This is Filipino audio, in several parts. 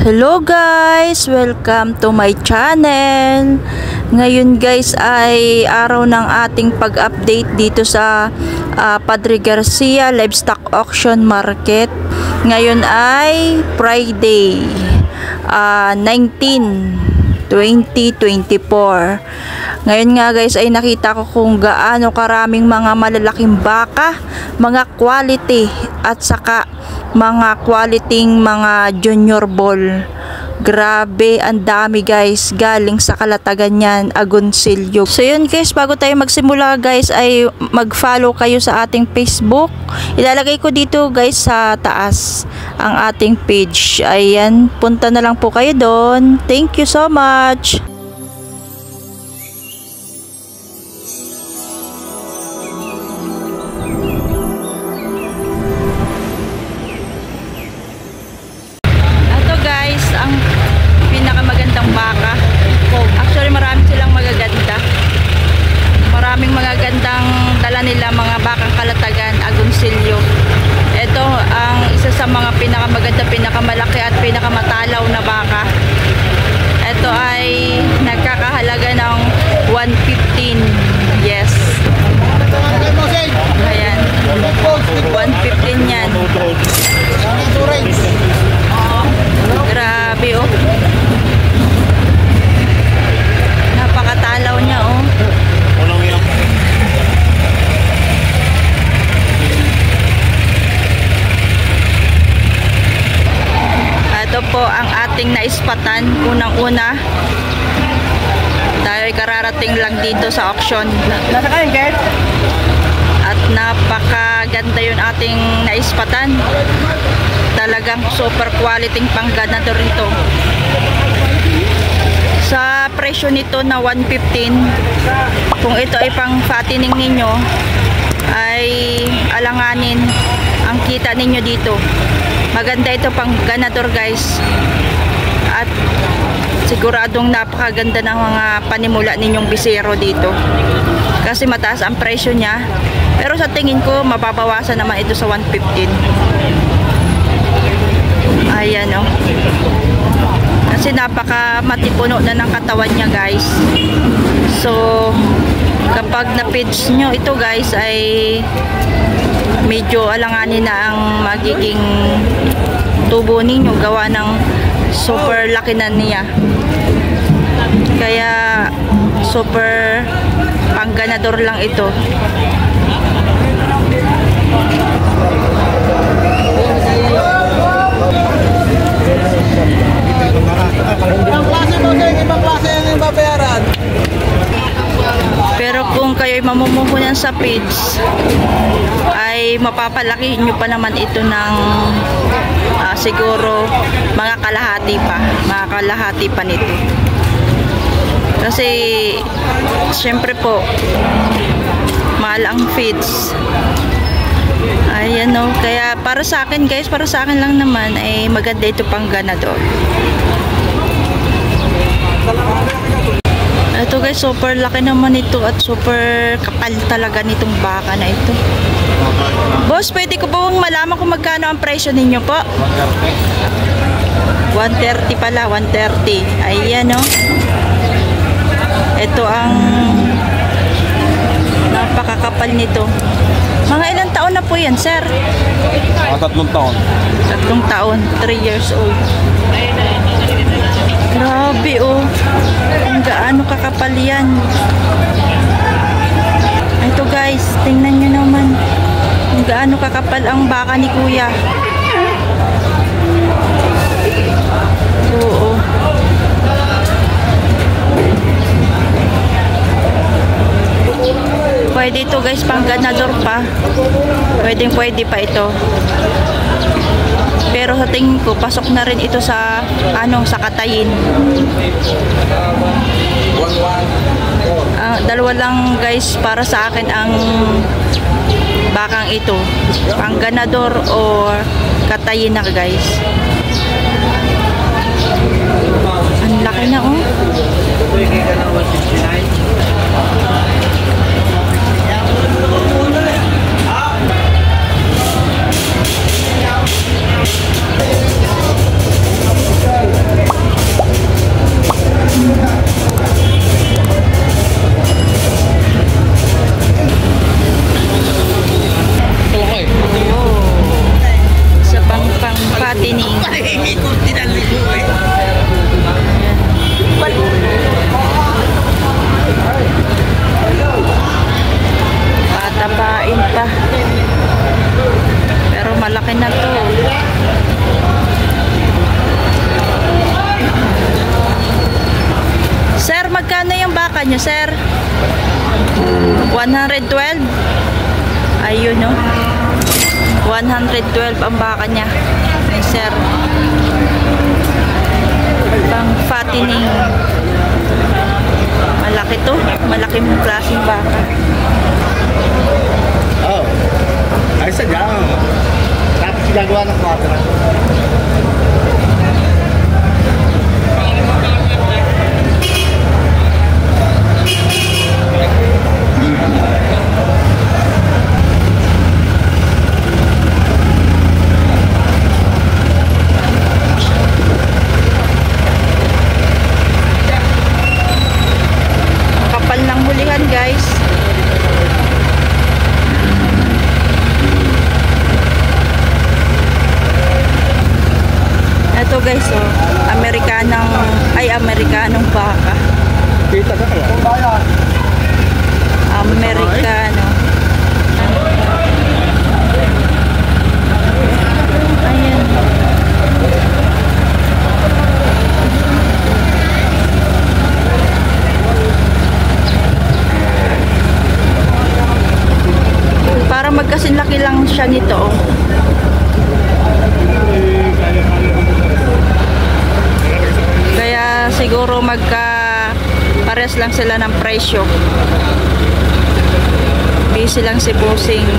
Hello guys! Welcome to my channel. Ngayon guys ay araw ng ating pag-update dito sa Padre Garcia Livestock Auction Market. Ngayon ay Friday 19, 2024. Ngayon nga guys ay nakita ko kung gaano karaming mga malalaking baka, mga quality at saka mga quality mga junior bull. Grabe, ang dami guys, galing sa Kalatagan yan, Agoncillo. So yun guys, bago tayo magsimula guys ay mag-follow kayo sa ating Facebook. Ilalagay ko dito guys sa taas ang ating page. Ayan, punta na lang po kayo doon. Thank you so much. Actually marami silang magaganda. Maraming magagandang dala nila, mga bakang Kalatagan, Agoncillo. Ito ang isa sa mga pinakamaganda, pinakamalaki at pinakamatalaw na baka. Ito ay nagkakahalaga ng 115. Yes. Ayan. 115 yan. Grabe oh. Napakatalaw niya oh. Ito po ang ating naispatan. Unang-una tayo kararating lang dito sa auction. Nasa kain, Kurt? At napakaganda yung ating naispatan. Talagang super quality pangganador rito. Sa presyo nito na 115, kung ito ay pang fattening ninyo, ay alanganin ang kita ninyo dito. Maganda ito pang ganador guys. At siguradong napakaganda ng mga panimula ninyong bisero dito. Kasi mataas ang presyo niya. Pero sa tingin ko, mababawasan naman ito sa 115. Ayan o. Kasi napaka matipuno na ng katawan niya guys. So kapag na-feeds nyo ito guys ay medyo alanganin na ang magiging tubo ninyo, gawa ng super laki na niya. Kaya super pangganador lang ito. Pero kung kayo'y mamumuhunan sa feeds ay mapapalaki nyo pa naman ito ng siguro mga kalahati pa nito. Kasi syempre po mahal ang feeds. Ayan o, kaya para sa akin guys, para sa akin lang naman ay maganda ito pang ganador. Ito guys, super laki naman ito at super kapal talaga nitong baka na ito. Boss, pwede ko po malaman kung magkano ang presyo ninyo po? 130 pala, 130. Ayan o. Ito ang napakakapal nito. Mga ilang taon na po yan, sir? 3 taon. 3 taon, 3 years old. Grabe oh. Kung gaano kakapal yan. Ito guys, tingnan nyo naman kung gaano kakapal ang baka ni kuya. Oo. Pwede ito guys, pang ganador pa. Pwede pa ito. Pero sa tingin ko, pasok na rin ito sa sa katayin. Dalawa lang guys para sa akin ang bakang ito. Pang ganador o katayin na guys. Ang laki na oh. Pahingi ko, tinali ko eh. Patabain pa. Pero malaki na to. Sir, magkano yung baka nyo, sir? 112? Ayun, no? 112 ang baka niya. Ay, sir. Pang fattening. Malaki to. Malaki mong klaseng baka. Oh. Ay, sadya. Tapos ginagawa ng 4. Kapal ng hulihan, guys. Ito guys, oh, Amerikanong baka. Kita ka kaya? Amerikano. Ayan. Para magkasinlaki lang siya nito, oh. Kaya siguro pares lang sila ng presyo. Busy lang si Bossing.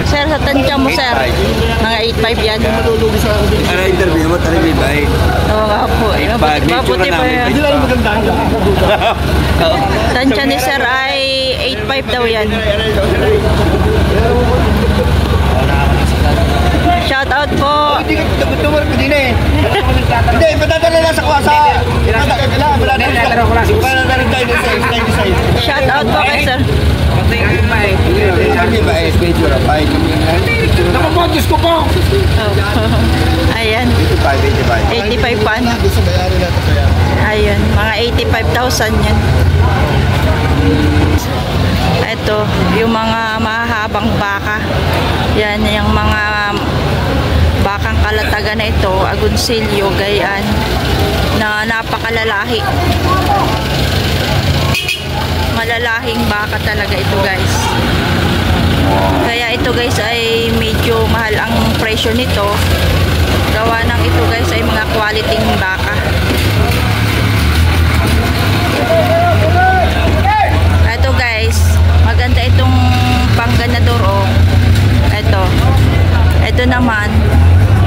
Sir, sa tansya mo, sir? Mga 8.5 yan. Ano interview mo? Tari may bahay. Oo nga po. Mabuti pa yan. Hindi lang magandang. Tansya ni sir ay 8.5 daw yan. Shout out po. Hindi ka tumor ko din eh. Hindi, patadala lang sa kuwasa. Patadala tayo din sa Shout out po kay sir. Sabi ba eh, schedule na 5. Nakapokus ko po. Oh. Ayan. 85 pan. Gusto bayarin natin kaya. Ayun, mga 85,000 yan. Ito, yung mga mahahabang baka. Yan, yung mga bakang kalatagan na ito, Agoncillo, Gayan, na napakalalahi. Malalahing baka talaga ito, guys. Kaya ito, guys, ay medyo mahal ang presyo nito. Gawa ng ito, guys, ay mga quality baka. Ito, guys, maganda itong pangganador, oh. Ito naman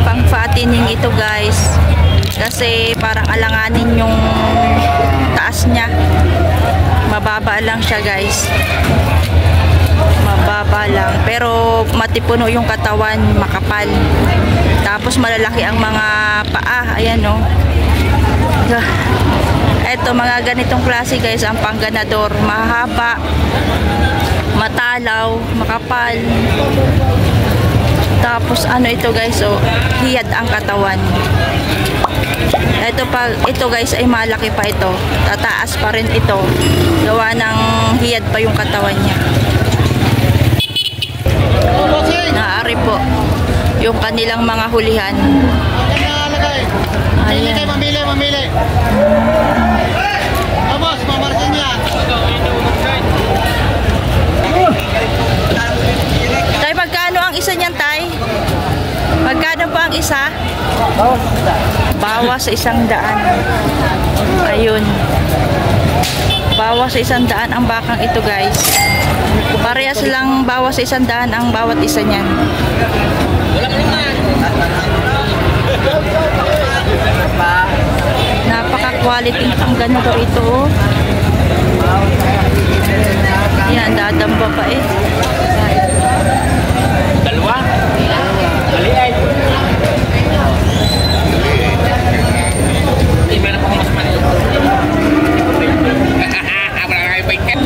pang fattening ito, guys, kasi parang alanganin yung taas niya. Mababa lang siya, guys. Mababa lang, pero matipuno yung katawan, makapal. Tapos malalaki ang mga paa. Ayan, oh. Ito, mga ganitong klase, guys, ang pangganador. Mahaba, matalaw, makapal. Tapos ano ito, guys, oh, hiyad ang katawan. Ito guys ay malaki pa ito. Tataas pa rin ito. Gawa ng hiyad pa yung katawan niya. Naari po yung kanilang mga hulihan. Ayan. Mamili. Vamos, mamarsin niya. Tay, magkano ang isa niyan, tay? Magkano po ang isa? Bawas sa 100. Ayun. Bawas sa 100 ang bakang ito, guys. Parehas lang bawas sa 100 ang bawat isa niyan. Napaka-quality ang ganito ito. Yan, dadamba pa eh. Dalawa? Maliit. Meron pa mas maliit. Wala nga yung baiket.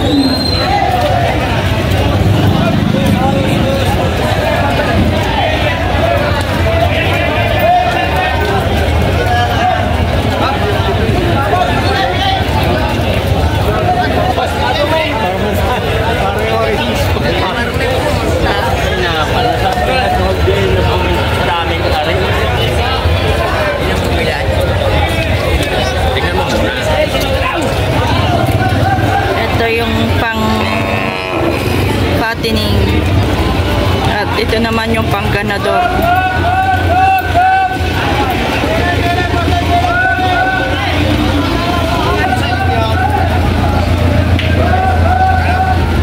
gobernador.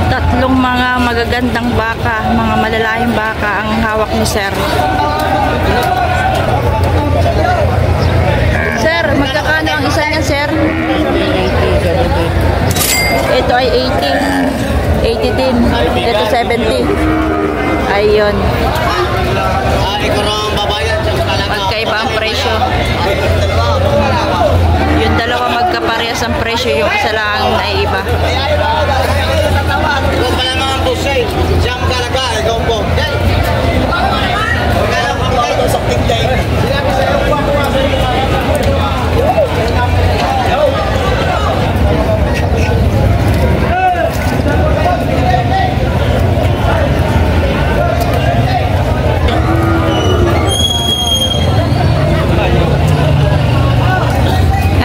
Tatlong mga magagandang baka, mga malalaking baka ang hawak ni Sir. Sir, magkakano ang isa niyan, Sir? Ito ay 80. 80 din. Ito 70. Ayun. Magkaiba ang presyo. Yung dalawa magkaparehas ang presyo, yung isa lang ay iba.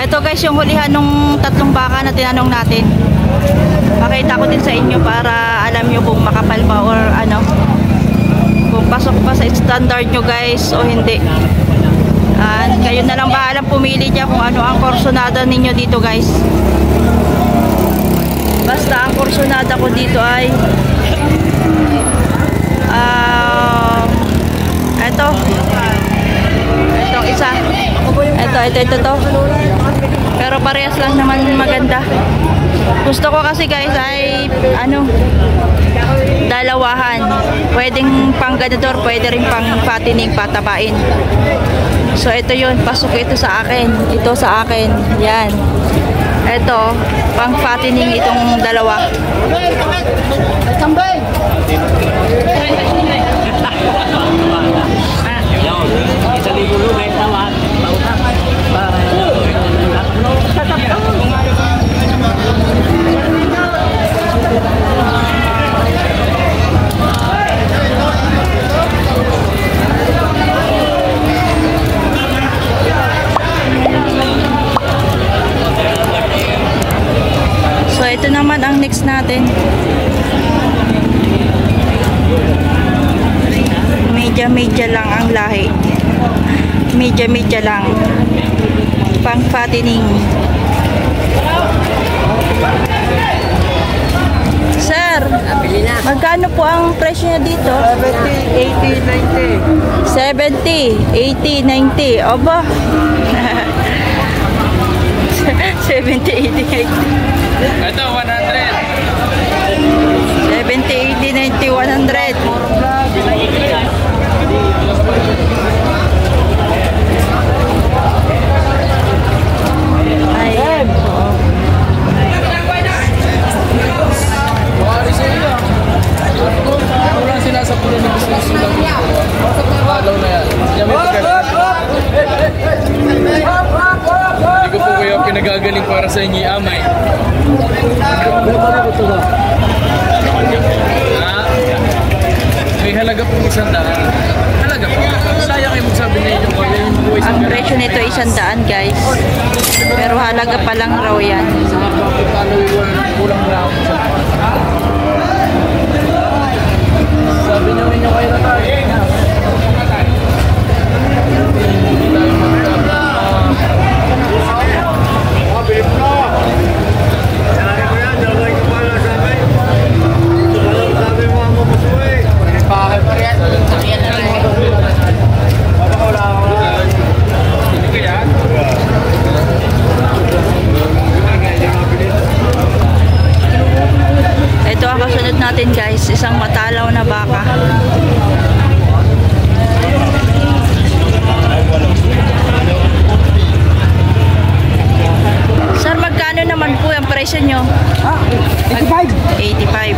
Ito guys, yung hulihan nung tatlong baka na tinanong natin. Pakita ko din sa inyo para alam nyo kung makapal ba or ano, kung pasok pa sa standard nyo guys o hindi. Kayo na lang bahalang pumili dyan kung ano ang kursonada ninyo dito guys. Basta ang kursonada ko dito ay itong isa. Ito to. Pero parehas lang naman maganda. Gusto ko kasi guys ay dalawahan. Pwedeng pang ganador, pwede rin pang fattening, patabain. So ito yun, pasok ito sa akin. Ito sa akin. Yan. Ito, pang fattening itong dalawa. So ito naman ang next natin. Medya lang ang lahi. Medya lang. Pang fattening. Sir, magkano po ang presyo niya dito? 70, 80, 70, 80, 90. 90. Aba. 70, 80, 90. Ito, 100. 70, 80, 90, 100. Ayan. Walang sinasapulan ng business lang. Follow na yan. Hindi ko po kayo pinagagaling para sa inyo amay. May halaga po 100. Halaga po. Sayang kayo magsabi na inyo. Ang presyo nito 100 guys. Pero halaga pa lang raw yan. Kulang raw. Sabi naman nyo kayo na tayo. Ito ang kasunod natin guys, isang matalaw na baka. Sir, magkano naman po ang presyo nyo? 85. 85.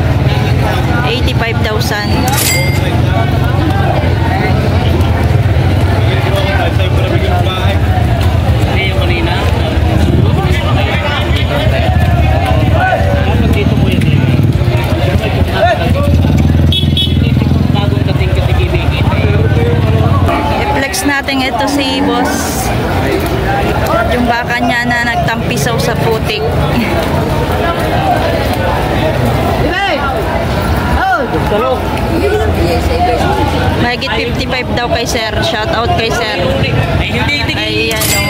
85,000. I-flex natin ito si boss. Yung baka niya na nagtampisaw sa putik. Oh! Mahigit 55 daw kay sir. Shout out kay sir. Ayan o.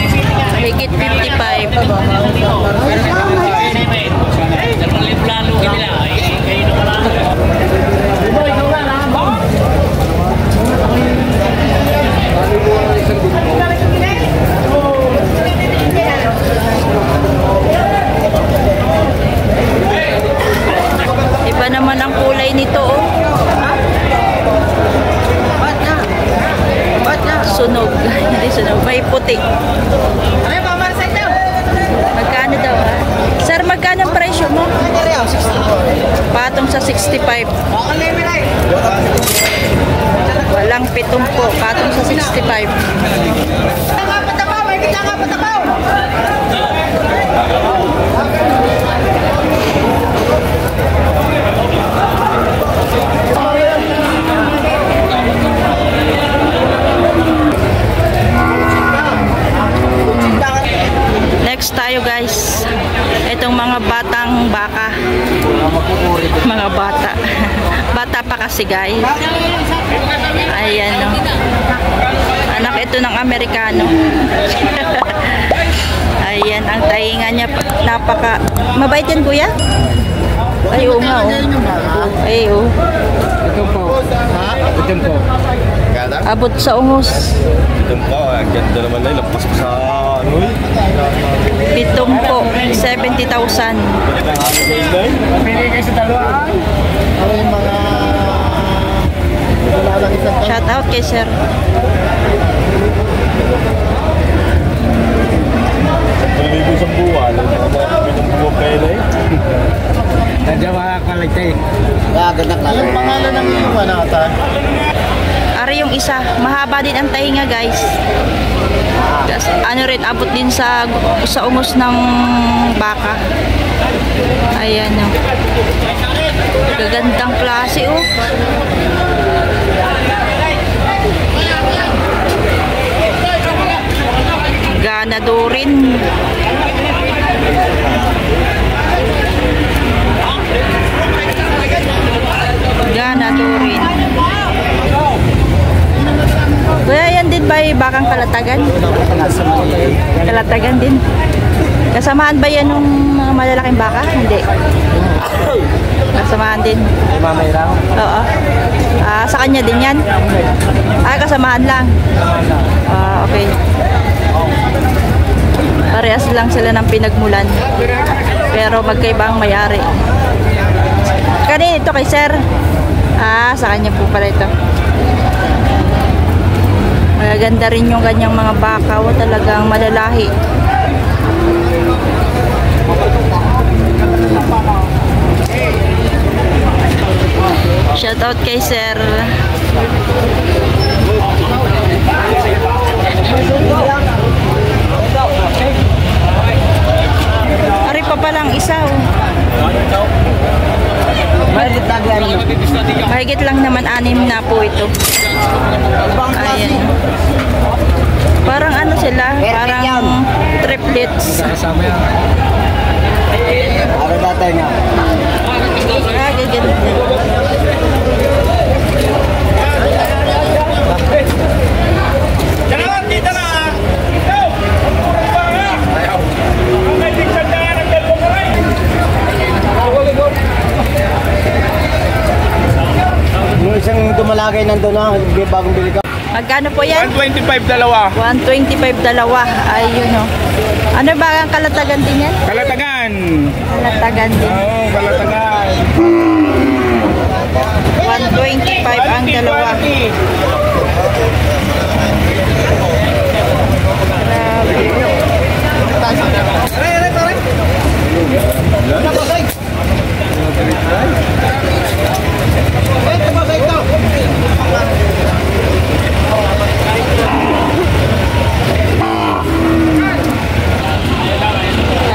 Mahigit 55. Iba naman ang kulay nito oh. Sunog. Hindi sunog. May puti. Magkano daw ha? Sir, magkano ang presyo mo? Patong sa 65. Walang 70. Patong sa 65. Next tayo guys. Itong mga batang baka. Mga bata. Bata pa kasi guys. Ayan no. Anak ito ng Amerikano. Ayan ang tainga niya. Napaka mabait yan kuya? Ay oo nga oh. Ay oo. Ito po. Ha? Ito po. Abot sa ungos. Ito po, ang ganda naman na lampas ko sa ano eh. 70,000. Pili kayo sa dalawa. Ano yung mga... Wala lang isang taon. Shout out kay sir. Palibo sa buwan, mga buwan kayo na eh. Nandiyan makakalagtay. Ganda ka. Yung pangalan ng iwan ata. Ari yung isa, mahaba din ang tainga guys. Ano rin, abot din sa ungos ng baka. Ayan o. Gagandang klase oh. Ganado rin. Ganado rin. Kuya, yan din ba yung bakang kalatagan? Kalatagan din. Kasamaan ba yan ng mga malalaking baka? Hindi. Kasamaan din. Ay, mamay lang. Oo. Sa kanya din yan? Kasamaan lang. Okay. Parehas lang sila ng pinagmulan. Pero magkaiba ang may-ari. Kanina ito kay sir? Sa kanya po pala ito. Maganda rin yung ganyang mga baka. Talagang malalahi. Shout out kay sir. Ari pa palang isa oh. Mahigit lang naman 6 na po ito. Ayan. Parang ano sila? Parang triplets. Kasama yan. Ano tatay nga? Gaganda. Yung isang dumalagay nandun na, bagong bili ka. Magkano po yan? 125 dalawa. 125 dalawa. Ayun o. Ano ba ang kalatagan din yan? Kalatagan. Kalatagan din. Oo, kalatagan. 125 ang dalawa.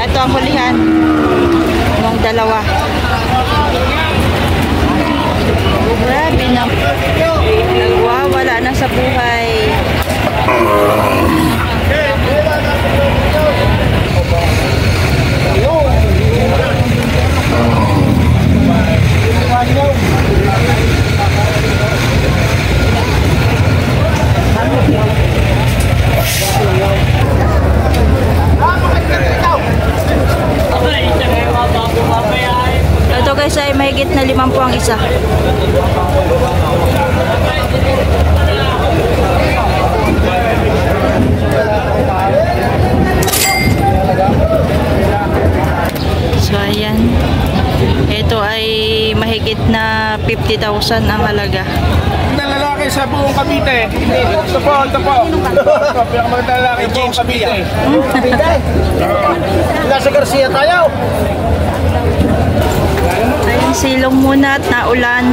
Ito ang hulihan ng dalawa. Grabe na. Nagwawala na sa buhay. na 5 ang isa. So ayan, ito ay mahigit na 50,000 ang halaga. Na lalaki sa buong Cavite. Ito po, ito po. Pinakamaganda lalaki buong Cavite. Nasa Garcia tayo. Ayun, silong muna at naulan.